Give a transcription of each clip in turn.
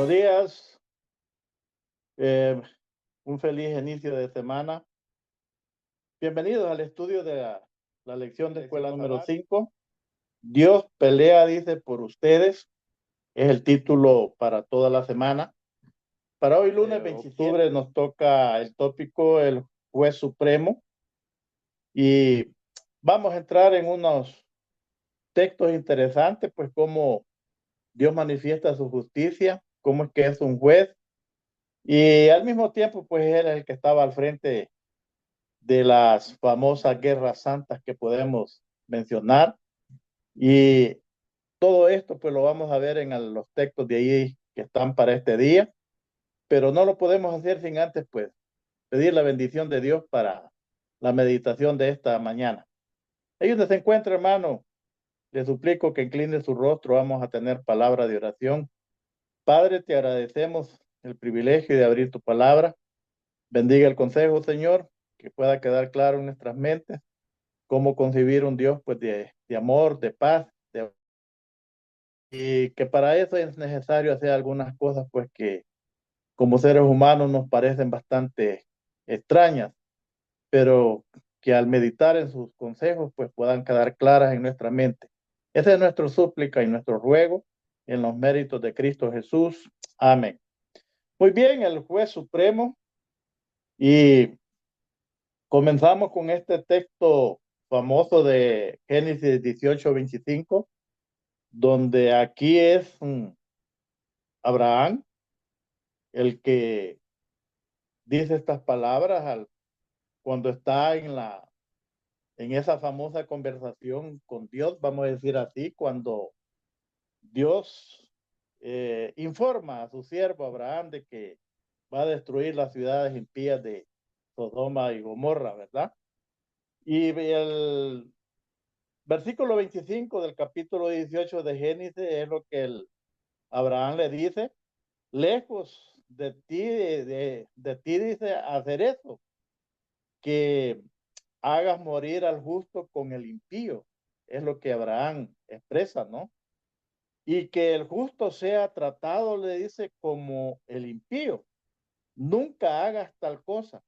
Buenos días, eh, un feliz inicio de semana. Bienvenidos al estudio de la lección de escuela número 5. Dios pelea, dice, por ustedes. Es el título para toda la semana. Para hoy, lunes 27 de octubre, nos toca el tópico, el juez supremo. Y vamos a entrar en unos textos interesantes, pues cómo Dios manifiesta su justicia, cómo es que es un juez. Y al mismo tiempo, pues él es el que estaba al frente de las famosas guerras santas que podemos mencionar. Y todo esto pues lo vamos a ver en los textos de ahí que están para este día, pero no lo podemos hacer sin antes pues pedir la bendición de Dios para la meditación de esta mañana. Ahí donde se encuentra, hermano, le suplico que incline su rostro, vamos a tener palabra de oración. Padre, te agradecemos el privilegio de abrir tu palabra. Bendiga el consejo, Señor, que pueda quedar claro en nuestras mentes cómo concebir un Dios pues de amor, de paz, y que para eso es necesario hacer algunas cosas pues que como seres humanos nos parecen bastante extrañas, pero que al meditar en sus consejos pues puedan quedar claras en nuestra mente. Esa es nuestra súplica y nuestro ruego en los méritos de Cristo Jesús. Amén. Muy bien, el juez supremo, y comenzamos con este texto famoso de Génesis 18:25, donde aquí es Abraham el que dice estas palabras cuando está en esa famosa conversación con Dios, vamos a decir así, cuando Dios informa a su siervo Abraham de que va a destruir las ciudades impías de Sodoma y Gomorra, ¿verdad? Y el versículo 25 del capítulo 18 de Génesis es lo que Abraham le dice: lejos de ti, de ti, dice, hacer eso, que hagas morir al justo con el impío. Es lo que Abraham expresa, ¿no? Y que el justo sea tratado, le dice, como el impío. Nunca hagas tal cosa.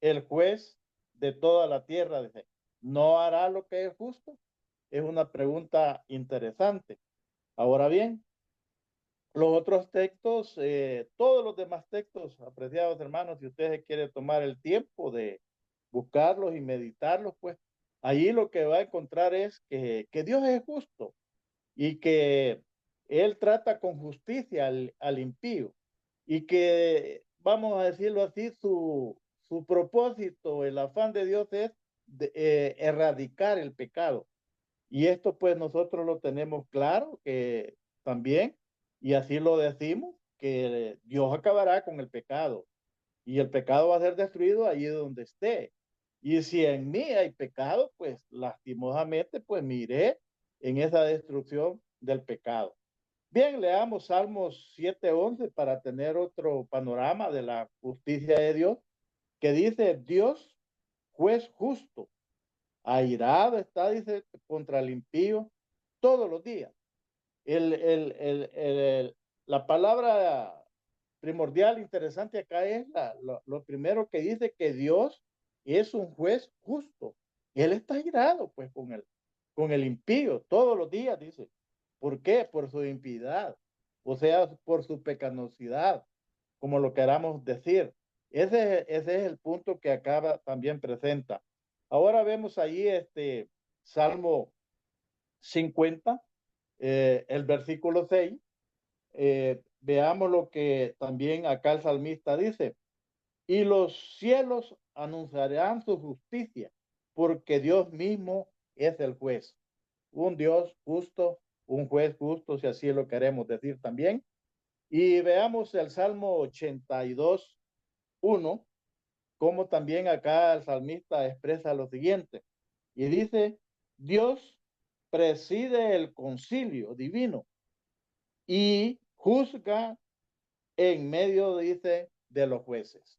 El juez de toda la tierra, dice, ¿no hará lo que es justo? Es una pregunta interesante. Ahora bien, los otros textos, todos los demás textos, apreciados hermanos, si ustedes quieren tomar el tiempo de buscarlos y meditarlos, pues allí lo que va a encontrar es que Dios es justo y que Él trata con justicia al impío, y que, vamos a decirlo así, su propósito, el afán de Dios es erradicar el pecado. Y esto pues nosotros lo tenemos claro que también, y así lo decimos, que Dios acabará con el pecado y el pecado va a ser destruido allí donde esté. Y si en mí hay pecado, pues lastimosamente pues miré en esa destrucción del pecado. Bien, leamos Salmos 7:11 para tener otro panorama de la justicia de Dios, que dice: Dios, juez justo, airado está, dice, contra el impío todos los días. La palabra primordial, interesante acá es lo primero que dice, que Dios es un juez justo. Él está irado pues con el impío todos los días, dice. ¿Por qué? Por su impiedad, o sea, por su pecaminosidad, como lo queramos decir. Ese es el punto que acá también presenta. Ahora vemos allí este Salmo 50, el versículo 6. Veamos lo que también acá el salmista dice: y los cielos anunciarán su justicia, porque Dios mismo es el juez. Un Dios justo, un juez justo, si así lo queremos decir también. Y veamos el Salmo 82:1, como también acá el salmista expresa lo siguiente. Y dice: Dios preside el concilio divino y juzga en medio, dice, de los jueces.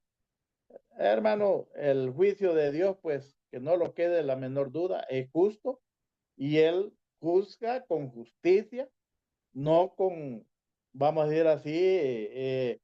Hermano, el juicio de Dios, pues, que no lo quede la menor duda, es justo, y Él juzga con justicia, no con vamos a decir así,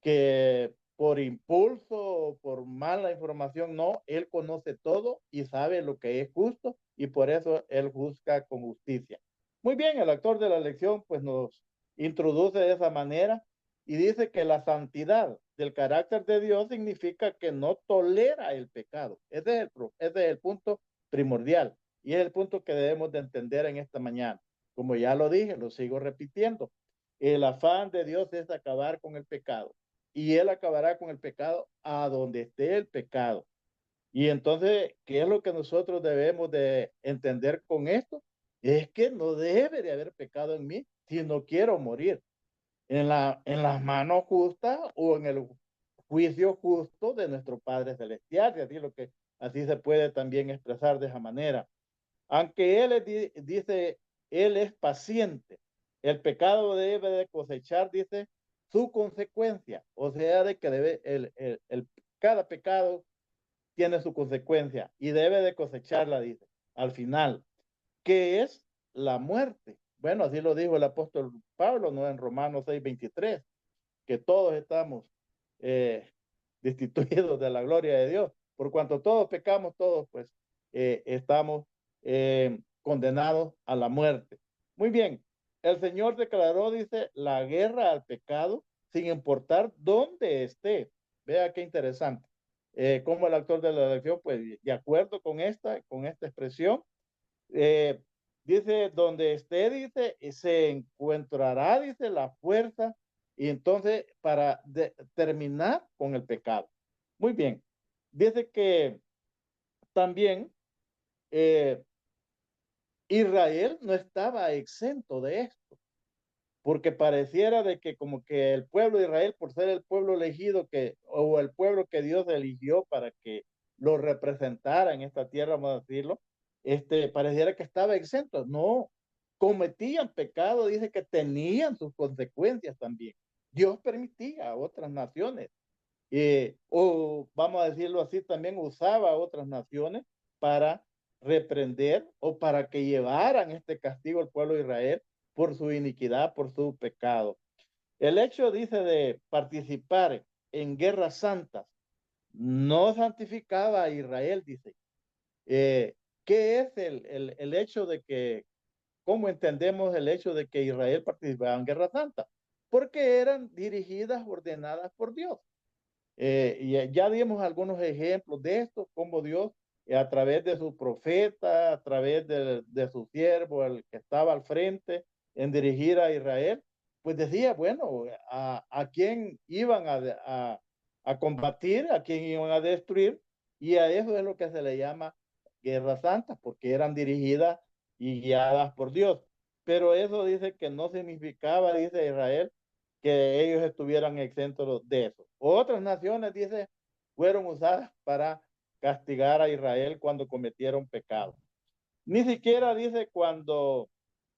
que por impulso o por mala información, no, él conoce todo y sabe lo que es justo y por eso él juzga con justicia. Muy bien, el autor de la lección pues nos introduce de esa manera y dice que la santidad del carácter de Dios significa que no tolera el pecado. Ese es el punto primordial y es el punto que debemos de entender en esta mañana. Como ya lo dije, lo sigo repitiendo. El afán de Dios es acabar con el pecado y él acabará con el pecado a donde esté el pecado. Y entonces, ¿qué es lo que nosotros debemos de entender con esto? Es que no debe de haber pecado en mí si no quiero morir en las manos justas o en el juicio justo de nuestro Padre Celestial. Y así, así se puede también expresar de esa manera. Aunque dice, él es paciente. El pecado debe de cosechar, dice, su consecuencia. O sea, de que cada pecado tiene su consecuencia y debe de cosecharla, dice, al final, que es la muerte. Bueno, así lo dijo el apóstol Pablo, ¿no? En Romanos 6:23, que todos estamos eh, destituidos de la gloria de Dios. Por cuanto todos pecamos, todos pues estamos condenados a la muerte. Muy bien, el Señor declaró, dice, la guerra al pecado sin importar dónde esté. Vea qué interesante. Como el autor de la lección, pues de acuerdo con esta expresión, eh, dice, donde esté, dice, se encontrará, dice, la fuerza, y entonces para terminar con el pecado. Muy bien. Dice que también eh, Israel no estaba exento de esto, porque pareciera de que como que el pueblo de Israel, por ser el pueblo elegido o el pueblo que Dios eligió para que lo representara en esta tierra, vamos a decirlo, pareciera que estaba exento. No, cometían pecado, dice que tenían sus consecuencias también. Dios permitía a otras naciones, o vamos a decirlo así, también usaba a otras naciones para reprender o para que llevaran este castigo al pueblo de Israel por su iniquidad, por su pecado. El hecho, dice, de participar en guerras santas no santificaba a Israel, dice. ¿Qué es el hecho de que, cómo entendemos el hecho de que Israel participaba en guerra santa? Porque eran dirigidas, ordenadas por Dios. Y ya dimos algunos ejemplos de esto, como Dios, a través de su profeta, a través de su siervo, el que estaba al frente en dirigir a Israel, pues decía, bueno, a quién iban a combatir, a quién iban a destruir, y a eso es lo que se le llama guerra santa, porque eran dirigidas y guiadas por Dios. Pero eso dice que no significaba, dice Israel, que ellos estuvieran exentos de eso. Otras naciones, dice, fueron usadas para castigar a Israel cuando cometieron pecado. Ni siquiera dice cuando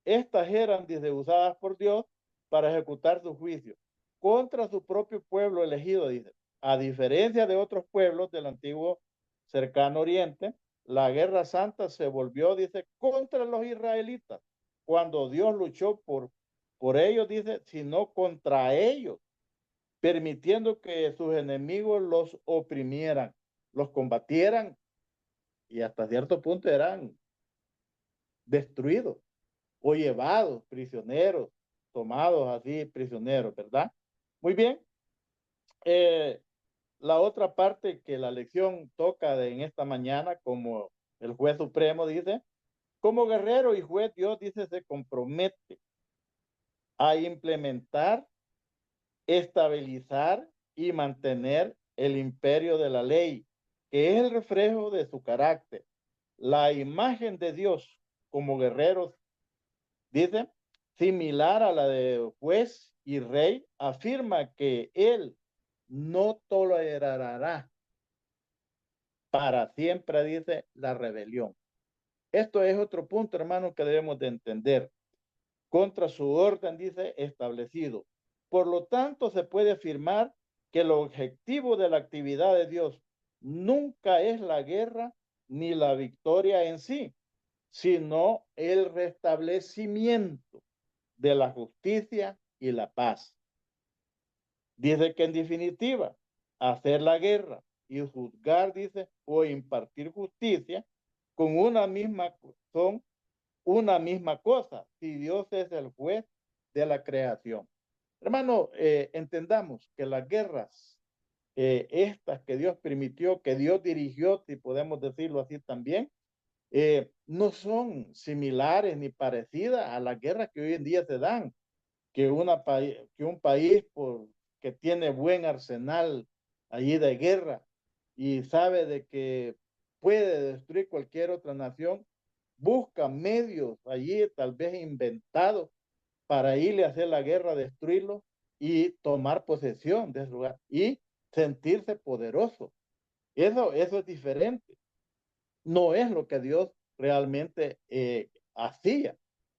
estas eran, dice, usadas por Dios para ejecutar su juicio contra su propio pueblo elegido, dice. A diferencia de otros pueblos del antiguo cercano oriente, la guerra santa se volvió, dice, contra los israelitas, cuando Dios luchó por ellos, dice, sino contra ellos, permitiendo que sus enemigos los oprimieran, los combatieran y hasta cierto punto eran destruidos o llevados prisioneros, tomados así prisioneros, ¿verdad? Muy bien. Eh, la otra parte que la lección toca en esta mañana, como el juez supremo dice, como guerrero y juez, Dios dice, se compromete a implementar, estabilizar y mantener el imperio de la ley, que es el reflejo de su carácter. La imagen de Dios como guerreros, dice, similar a la de juez y rey, afirma que él no tolerará para siempre, dice, la rebelión. Esto es otro punto, hermano, que debemos de entender. Contra su orden, dice, establecido. Por lo tanto, se puede afirmar que el objetivo de la actividad de Dios nunca es la guerra ni la victoria en sí, sino el restablecimiento de la justicia y la paz. Dice que en definitiva, hacer la guerra y juzgar, dice, o impartir justicia con son una misma cosa, si Dios es el juez de la creación. Hermano, entendamos que las guerras, estas que Dios permitió, que Dios dirigió, si podemos decirlo así también, no son similares ni parecidas a las guerras que hoy en día se dan, que un país que tiene buen arsenal allí de guerra y sabe de que puede destruir cualquier otra nación, busca medios allí tal vez inventados para irle a hacer la guerra, destruirlo y tomar posesión de ese lugar y sentirse poderoso. Eso es diferente. No es lo que Dios realmente hacía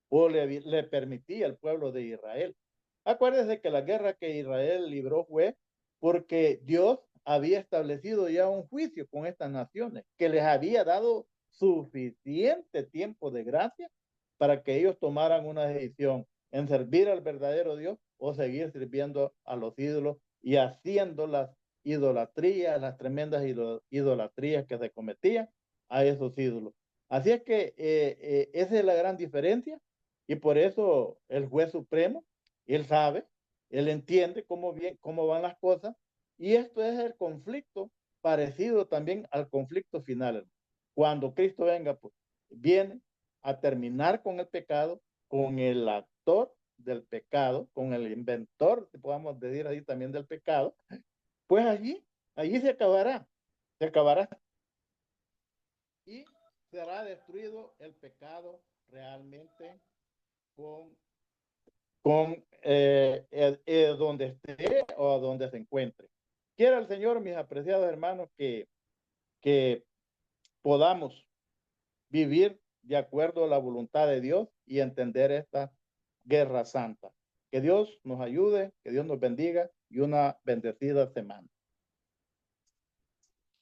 o le permitía al pueblo de Israel. Acuérdense que la guerra que Israel libró fue porque Dios había establecido ya un juicio con estas naciones, que les había dado suficiente tiempo de gracia para que ellos tomaran una decisión en servir al verdadero Dios o seguir sirviendo a los ídolos y haciendo las idolatrías, las tremendas idolatrías que se cometían a esos ídolos. Así es que esa es la gran diferencia y por eso el juez supremo, él sabe, él entiende cómo van las cosas y esto es el conflicto parecido también al conflicto final. Cuando Cristo venga, pues, viene a terminar con el pecado, con el actor del pecado, con el inventor, si podemos decir así también del pecado, pues allí se acabará y será destruido el pecado realmente con, con donde esté o donde se encuentre. Quiera el Señor, mis apreciados hermanos, que podamos vivir de acuerdo a la voluntad de Dios y entender esta guerra santa. Que Dios nos ayude, que Dios nos bendiga y una bendecida semana.